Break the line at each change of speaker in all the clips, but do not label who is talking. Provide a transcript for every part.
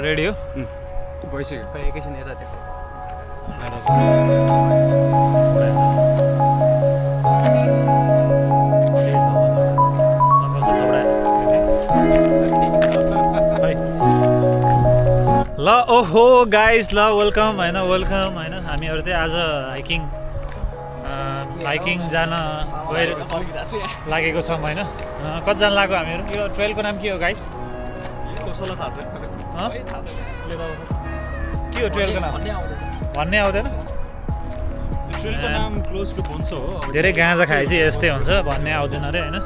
Ready हो
भइसक्यो
एकैछिन यता त्यो
ल ओहो गाइस ल वेलकम वेलकम होइन हामीहरू चाहिँ आज हाइकिङ जान लागेको छौँ होइन कतिजना लाग्यो हामीहरू यो ट्रेलको नाम के हो गाइस
कसैलाई थाहा छ
के हो ट्रेलको नाम भन्ने आउँदैन
ट्रेलको नाम क्लोज टु बोन्सो हो
धेरै गाँजा खाएपछि यस्तै हुन्छ भन्ने आउँदैन अरे होइन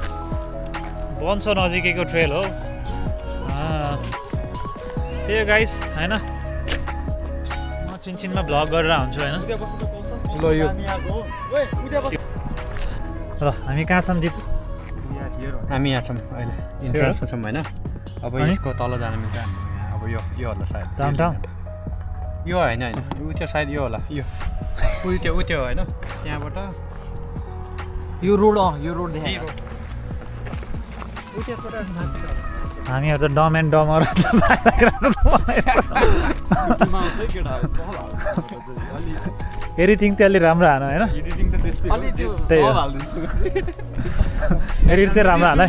बोन्सो नजिकैको ट्रेल हो त्यही हो गाइस होइन म चिनचिनमा भ्लग गरेर हुन्छु होइन
ल यो
ल हामी कहाँ छौँ जितु
हामी यहाँ छौँ अहिले इन्ट्रेन्समा छौँ होइन अब यसको तल जानु मिल्छ हामी अब यो होला सायद
टाउन टाउन
यो होइन उ त्यो सायद यो होला यो उ त्यो होइन त्यहाँबाट
यो रोड देखायो
हामीहरू त डम एन्ड डमर एडिटिङ चाहिँ अलि राम्रो हानु होइन
एडिटिङ त त्यस्तै हो
त्यही हो एडिट चाहिँ राम्रो हाल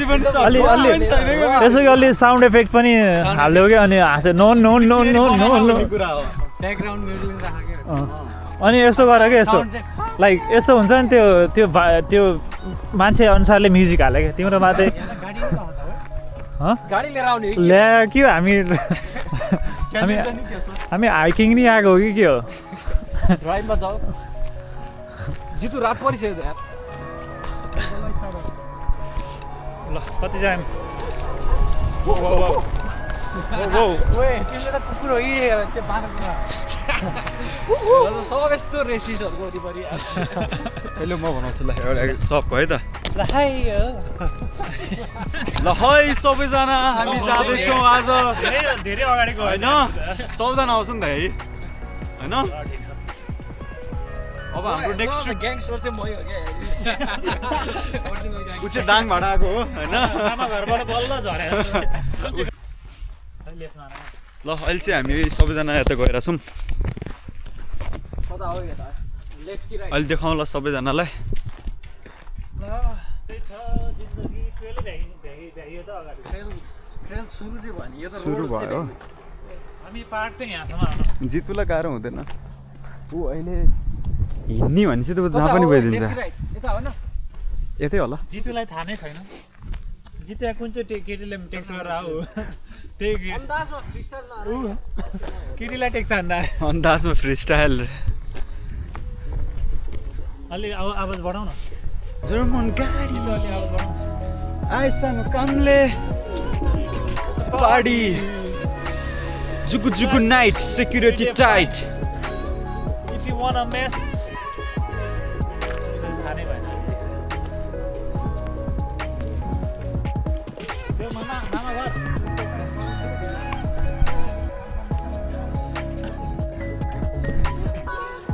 अलि त्यसो कि अलि साउन्ड इफेक्ट पनि हालिदियो कि अनि हाँस्यो no no no no no no
background music राखेको
अनि यस्तो गर क्या यस्तो लाइक यस्तो हुन्छ नि त्यो मान्छे अनुसारले म्युजिक हाल्यो क्या तिम्रो मात्रै
गाडी लिएर आउने
ल्या के हो हामी हाइकिङ नि आएको हो कि के हो
ड्राइभमा जाऊ जितु रात परिसक्यो यार
ल कतिजना
ओए तिमीले त कुकुर हो कि त्यो बाँदरको सब यस्तो रेसिसहरूको वरिपरि
अहिले म भनाउँछु ल एउटा सप है त
ल हाई
ल है सबैजना हामी जाँदैछौँ आज
धेरै अगाडिको
होइन सबैजना आउँछ नि त है होइन अब हाम्रो नेक्स्ट
ग्याङ्स्टर चाहिँ मै हो क्या
ऊ चाहिँ दाङ भाडा आएको हो होइन
आमा घरबाट बल्ल झरेको
ल अहिले चाहिँ हामी सबैजना यता गएर छौँ
कता हो यता लेफ्ट कि राइट
अहिले देखाउँ ल सबैजनालाई
ट्रेल सुरु चाहिँ भयो नि यो त
सुरु भयो
हामी पार्क चाहिँ यहाँसम्म
जितुलाई गाह्रो हुँदैन ऊ अहिले हिँड्ने भनेपछि त जहाँ पनि गइदिन्छ
यता हो न
यतै होला
जितुलाई थाहा नै छैन जितु यहाँ कुन चाहिँ केटीले टेक्स्ट गरेर आऊ त्यही
अन्दाजमा फ्रिस्टाइलमा
केटीलाई टेक्स्ट हान्दा
अन्दाजमा फ्री स्टाइल
अलि आवाज बढाउ न
जर्मन गाडी
अलि आवाज बढाउ
आइसानो कामले पार्टी जुगु जुगु night security tight
if you want a mess खाने भएन त्यो मामा घर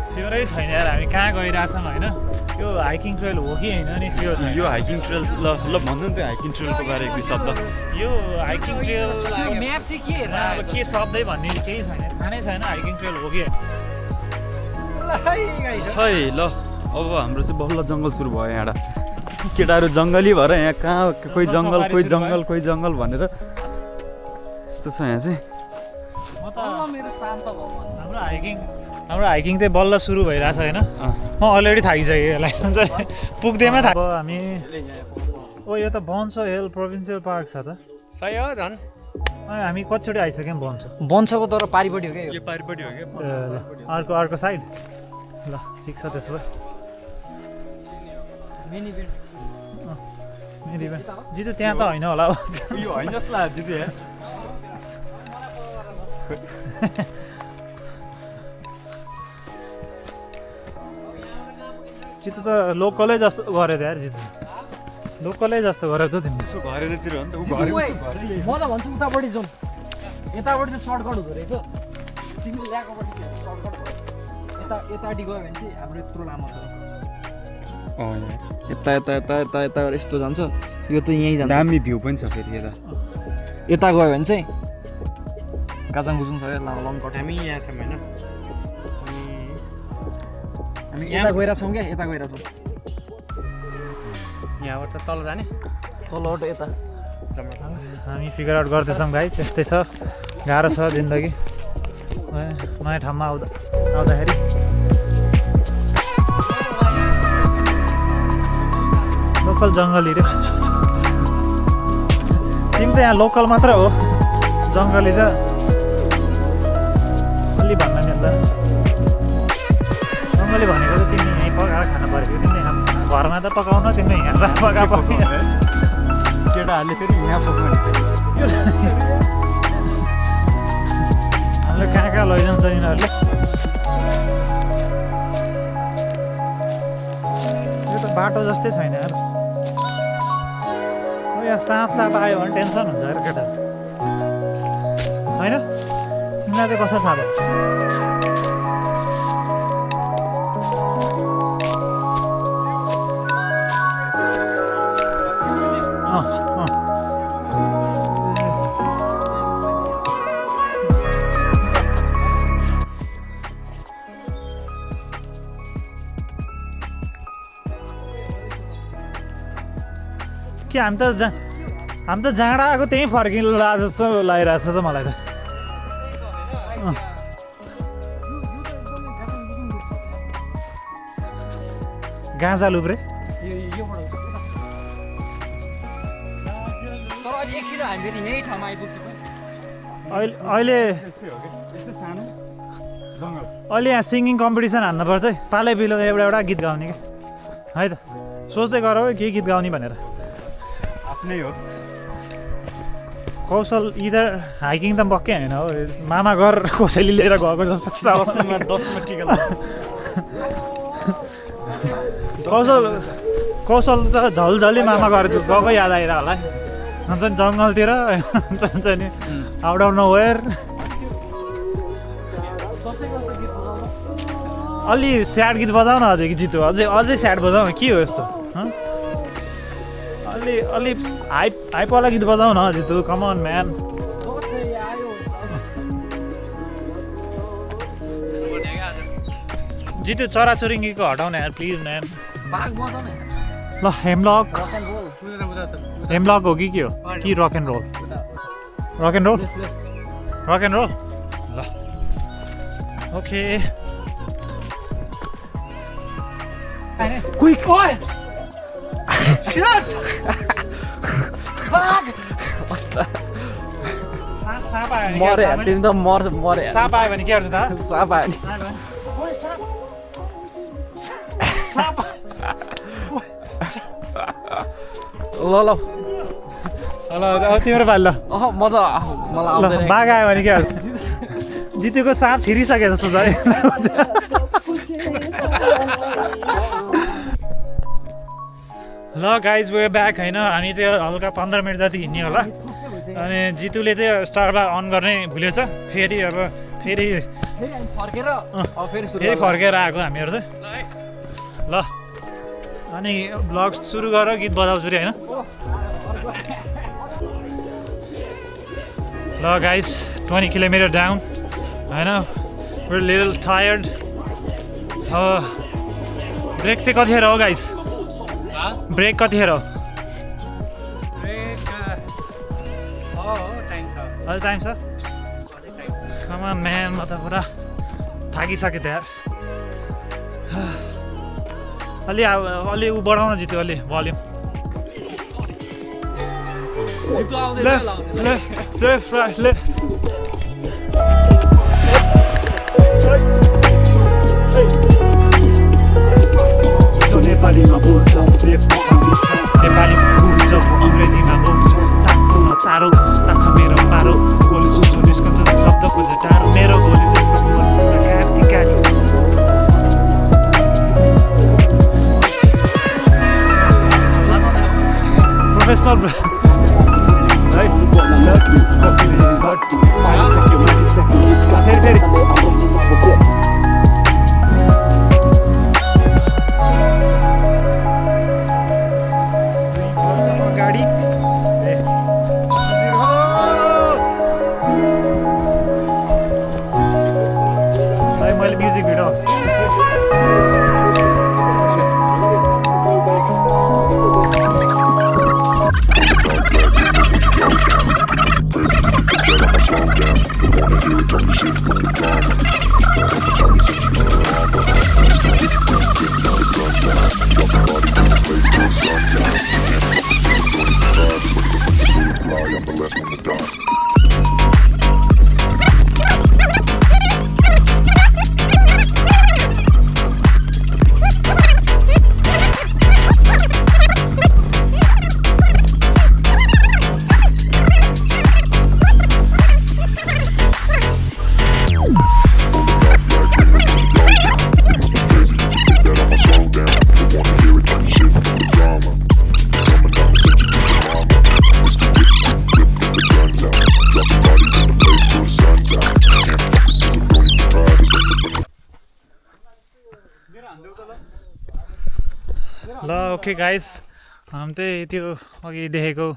सियोरै छैन यार हामी कहाँ गइरहेछौँ होइन यो हाइकिङ ट्रेल हो कि होइन नि सियो छैन
यो हाइकिङ ट्रेल ल भन्नु नि त हाइकिङ ट्रेलको बारे एक दुई शब्द
यो हाइकिङ ट्रेल
म्याप चाहिँ के हेर्न
अब के शब्दै भन्ने केही छैन थाहा नै छैन हाइकिङ ट्रेल हो कि
खै ल अब हाम्रो चाहिँ बल्ल जङ्गल सुरु भयो यहाँबाट केटाहरू जङ्गली भएर यहाँ कहाँ कोही जङ्गल भनेर यस्तो छ यहाँ चाहिँ
म त
मेरो शान्त भयो
हाम्रो हाइकिङ चाहिँ बल्ल सुरु भइरहेछ होइन म अलरेडी थाकिसकेँ यसलाई पुग्दैमा थाहा अब हामी ओ यो त बन्सो हिल प्रोभिन्सियल पार्क छ त
सही हो झन्
हामी कतिचोटि आइसक्यौँ बन्सो
बन्छको तर पारिपट्टि हो क्या
यो पारिपट्टि हो क्या
अर्को साइड ल ठिक छ त्यसो भए
मिनी
जितु त्यहाँ त होइन होला
यो होइन जस्तो लाग्छ जितु यहाँ
जितु त लोकलै जस्तो गऱ्यो त यार जितु लोकलै जस्तो गऱ्यो त तिमी
घरेतिर हो नि त ऊ
म त भन्छु उतापट्टि जाउँ यतापट्टि चाहिँ सर्टकट हुँदो रहेछ तिमीले ल्याएकोपट्टि सर्टकट भयो यतापट्टि गयो भने चाहिँ हाम्रो यत्रो लामो छ यता यता यता यता यता यस्तो जान्छ यो त यहीँ जान्छ
दामी भ्यू पनि छ फेरि यता
यता गयो भने चाहिँ गाजाङ गुजुङ छ लङ कट
हामी यहाँ छौँ होइन
हामी यता गएर छौँ क्या यता गएर छौँ
यहाँबाट तल जाने
तलबाट यता
हामी फिगर आउट गर्दैछौँ भाइ त्यस्तै छ गाह्रो छ जिन्दगी नयाँ ठाउँमा आउँदाखेरि लोकल जङ्गली रे तिमी त यहाँ लोकल मात्र हो जङ्गली त अलि भन्न नि अन्त जङ्गली भनेको त तिमी यहीँ पकाएर खानु पऱ्यो तिमीले यहाँ घरमा त पकाउन तिमीले यहाँ पका
केटाहरूले फेरि यहाँ पकाउने
हामीले कहाँ कहाँ लैजान्छ यिनीहरूले यो त बाटो जस्तै छैन यार यहाँ साँप आयो भने टेन्सन हुन्छ यार केटा होइन तिमीलाई चाहिँ कसरी थाहा भयो कि हामी त जाँडा आएको त्यहीँ फर्किला जस्तो लागिरहेको छ त मलाई त गाँजा लुब्रे
तर अहिले एकछिन हामी फेरि यही ठाउँमा आइपुग्छौँ
अहिले यहाँ सिङ्गिङ कम्पिटिसन हान्नुपर्छ है पालै पिलो एउटा गीत गाउने क्या है त सोच्दै गर के गीत गाउने भनेर
आफ्नै हो
कौशल इधर हाइकिङ त पक्कै होइन हो मामा घर कसैले लिएर गएको जस्तो छ
दसमा टिका
कौशल त झलझली मामा घर गएको याद आएर होला हुन्छ नि जङ्गलतिर हुन्छ नि आउट अफ नोवेयर अलि स्याड गीत बजाउ न अझै कि जितु अझै स्याड बजाउ न के हो यस्तो अलि हाइपवाला गीत बजाउ न जितु कम अन म्यान जितु चराचुरुङ्गीको हटाउने यार प्लिज म्यान ल हेमलक हो कि के हो कि रक एन्ड रोल ल ओके क्विक
मरे तिमी त मरे
साप आयो भने के गर्छ त
साप आयो ल
तिम्रो पाल ल
म त मलाई आउँदैन
बाघ आयो भने के गर्छ जितुको साप छिरिसके जस्तो छ है ल गाइज वेयर ब्याक होइन हामी त्यो हल्का 15 मिनट जति हिँड्ने होला अनि जितुले त्यो स्टारमा अन गर्ने भुलेछ फेरि फर्केर आएको हामीहरू चाहिँ ल अनि ब्लग सुरु गर गीत बजाउँछु रे होइन ल गाइज 20 किलोमिटर डाउन होइन we're a little tired brake चाहिँ कतिखेर हो गाइज ब्रेक कतिखेर हो अझै टाइम छ कमान म्यान म त पुरा थाकिसकेँ त यार अलि ऊ बढाउन जित्यो अलि भल्युम नेपालीमा बोल्छ नेपालीमा बोल्छ अङ्ग्रेजीमा बोल्छ तातो चारो ताछ मेरो पारो गोली सुन्छु निस्कन्छ शब्द खोज्छ टाढो मेरो गोली जस्तो काटी काटी प्रोफेसनल फेरि गाडी ल ओके गाइस हामी चाहिँ त्यो अघि देखेको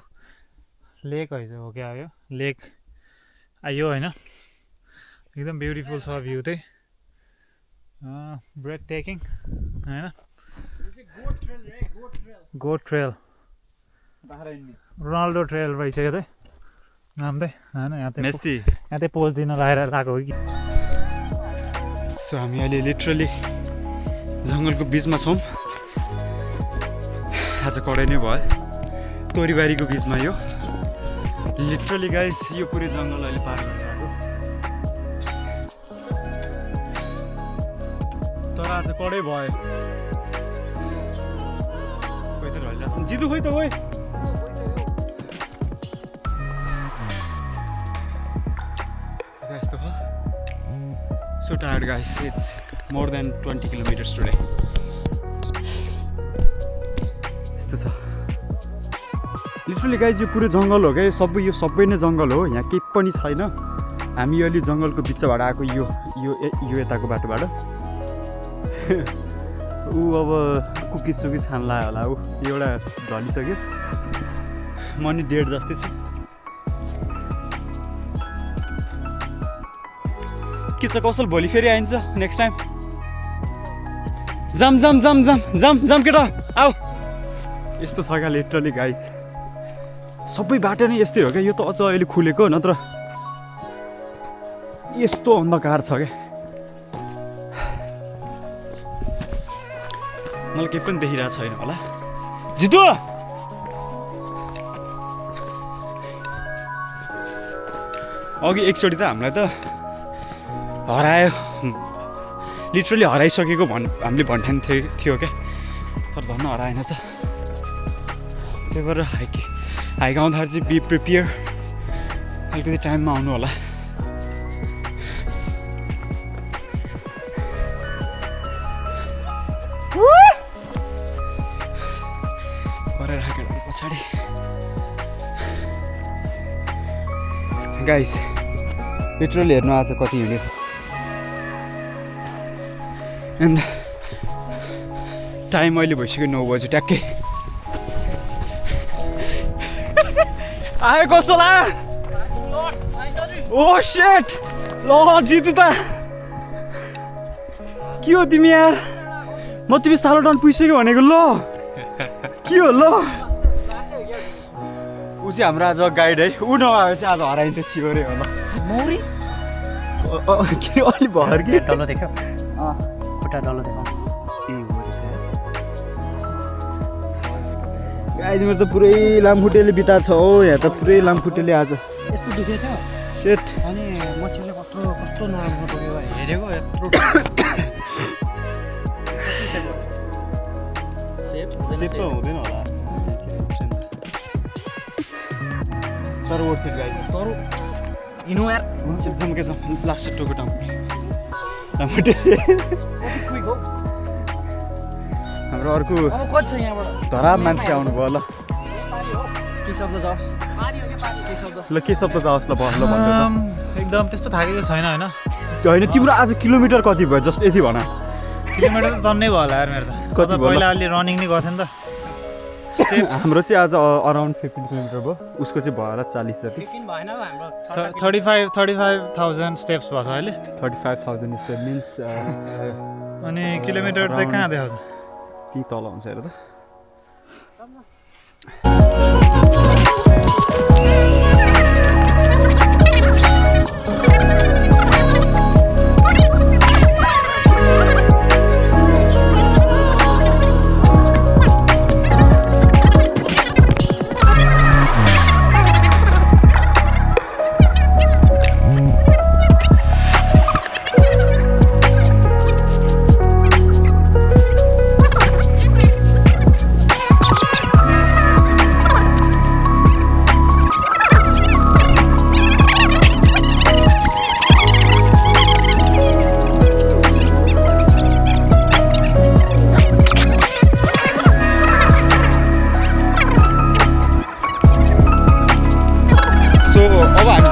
लेक हो क्या यो लेक आयो होइन एकदम ब्युटिफुल छ भ्यू चाहिँ ब्रेथ टेकिङ होइन गोट ट्रेल रोनाल्डो ट्रेल भइसक्यो चाहिँ नाम चाहिँ होइन यहाँ चाहिँ पोज दिन लगाएको हो कि
सो हामी अहिले लिटरली जङ्गलको बिचमा छौँ आज कडै नै भयो तोरीबारीको बिचमा यो लिटरली गाइस यो पुरै जङ्गल अहिले पार गरेर आएको तर आज कडै भयो खोइ त भइरहेको छ जितु खोइ त खोइ यस्तो हो so tired guys, it's more than 20 kilometers today. यस्तो छ लिटरली गाइज यो पुरै जङ्गल हो क्या यो सबै नै जङ्गल हो यहाँ केही पनि छैन हामी अहिले जङ्गलको बिचबाट आएको यो यताको बाटोबाट ऊ अब कुकिज सुकिज खान लाग्यो होला ऊ एउटा ढलिसक्यो म नि डेढ जस्तै छु के छ कौशल भोलि फेरि आइन्छ नेक्स्ट टाइम जाम जाम जाम जाम जाम जाम केटा आऊ यस्तो छ क्या लिटरली गाइज सबै बाटो नै यस्तै हो क्या यो त अझ अहिले खुलेको नत्र यस्तो अन्धकार छ क्या मलाई केही पनि देखिरहेको छैन होला जितु अघि एकचोटि त हामीलाई त हरायो लिटरली हराइसकेको हामीले भन्ठान थियो क्या तर धन्न हराएन छ त्यही भएर हाइक आउँदाखेरि चाहिँ बी प्रिपेयर अलिकति टाइममा आउनु होला गरेर राखेर पछाडि गाइस लिटरली हेर्नु आज कति हिँड्यो एन्ड टाइम अहिले भइसक्यो 9 बजी ट्याक्कै आयो कसो ला ओ सेट ल जितु त के हो तिमी यार म तिमी सालो डाउन पुगिसक्यो भनेको ल के हो ल ऊ चाहिँ हाम्रो आज गाइड है ऊ नभए चाहिँ आज हराइन्थ्यो सियोरे होला मौरी के अलि भर कि
डल्लो देख्यो खुट्टा डल्लो देखाउ
गाइज मेरो त पुरै लामखुट्टेले बिता छ हो यहाँ त पुरै लामखुट्टेले आज
यस्तो दुखेको थियो
सेट
अनि मच्छरले कस्तो नराम्रो पऱ्यो हेरेको यत्रो
सेप त हुँदैन होला तर वर्थ इट गाइज
तर इनो यार
एकदम के छ लास्ट टोको टाउन लामखुट्टे हाम्रो अर्को
कति छ यहाँबाट
धराब मान्छे आउनुभयो ल
के शब्द जाओस्
ल के शब्द जाओस् ल भन्नु भन्नु
एकदम त्यस्तो थाकेको छैन होइन
होइन तिम्रो आज किलोमिटर कति भयो जस्ट यति भन
किलोमिटर त जन्नै भयो होला यार मेरो त
कति भयो?
पहिला अलि रनिङ नै गर्थेँ नि त
हाम्रो चाहिँ आज अराउन्ड 15 किलोमिटर भयो उसको चाहिँ भयो होला 40 जति
किन भएन हाम्रो
35,000 स्टेप्स भएको छ अहिले
35,000 स्टेप मिन्स
अनि किलोमिटर चाहिँ कहाँ देखाउँछ
कि तल हुन्छ हेर त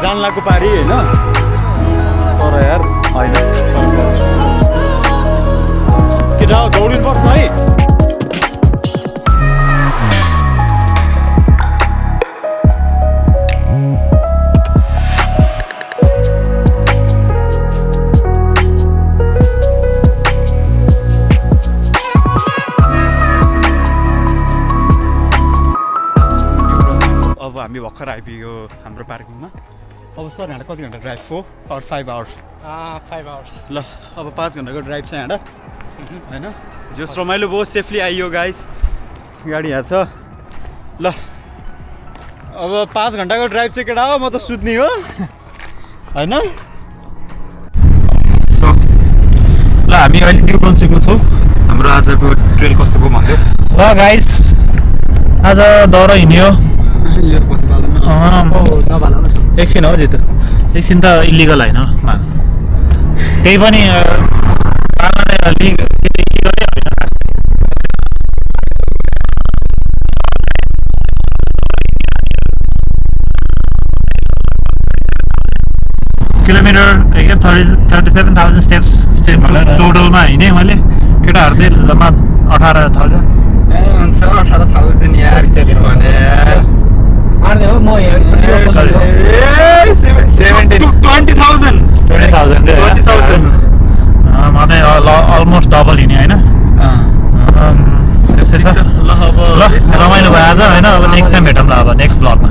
जानलाको पारी होइन तर यार होइन केटा दौडिनु पर्छ है भर्खर आइपुग्यो हाम्रो पार्किङमा अब सर यहाँबाट कति घन्टा ड्राइभ 4 or 5 hours
5 hours
ल अब 5 घन्टाको ड्राइभ छ यहाँबाट होइन जोस् रमाइलो भयो सेफली आइयो गाइस गाडी यहाँ छ ल अब 5 घन्टाको ड्राइभ चाहिँ केटा हो म त सुत्ने हो होइन सो ल हामी अहिले न्यु ब्रन्सविकमा छौँ हाम्रो आजको ट्रेल कस्तो भयो भन्दै
ल गाइस आज दौरो हिँड्यो एकछिन हो जितु एकछिन त इलिगल होइन त्यही पनि किलोमिटर एकदम 37,000 स्टेप्स टोटलमा हिँडेँ मैले केटाहरूले जम्मा 18,000
हुन्छ 18,000 यार त्यतिखेर भने
मार्ने हो म
20,000
म चाहिँ अलमोस्ट डबल हिँडेँ होइन त्यसै छ
ल अब
ल रमाइलो भयो आज होइन अब नेक्स्ट टाइम भेटौँ ल अब नेक्स्ट ब्लगमा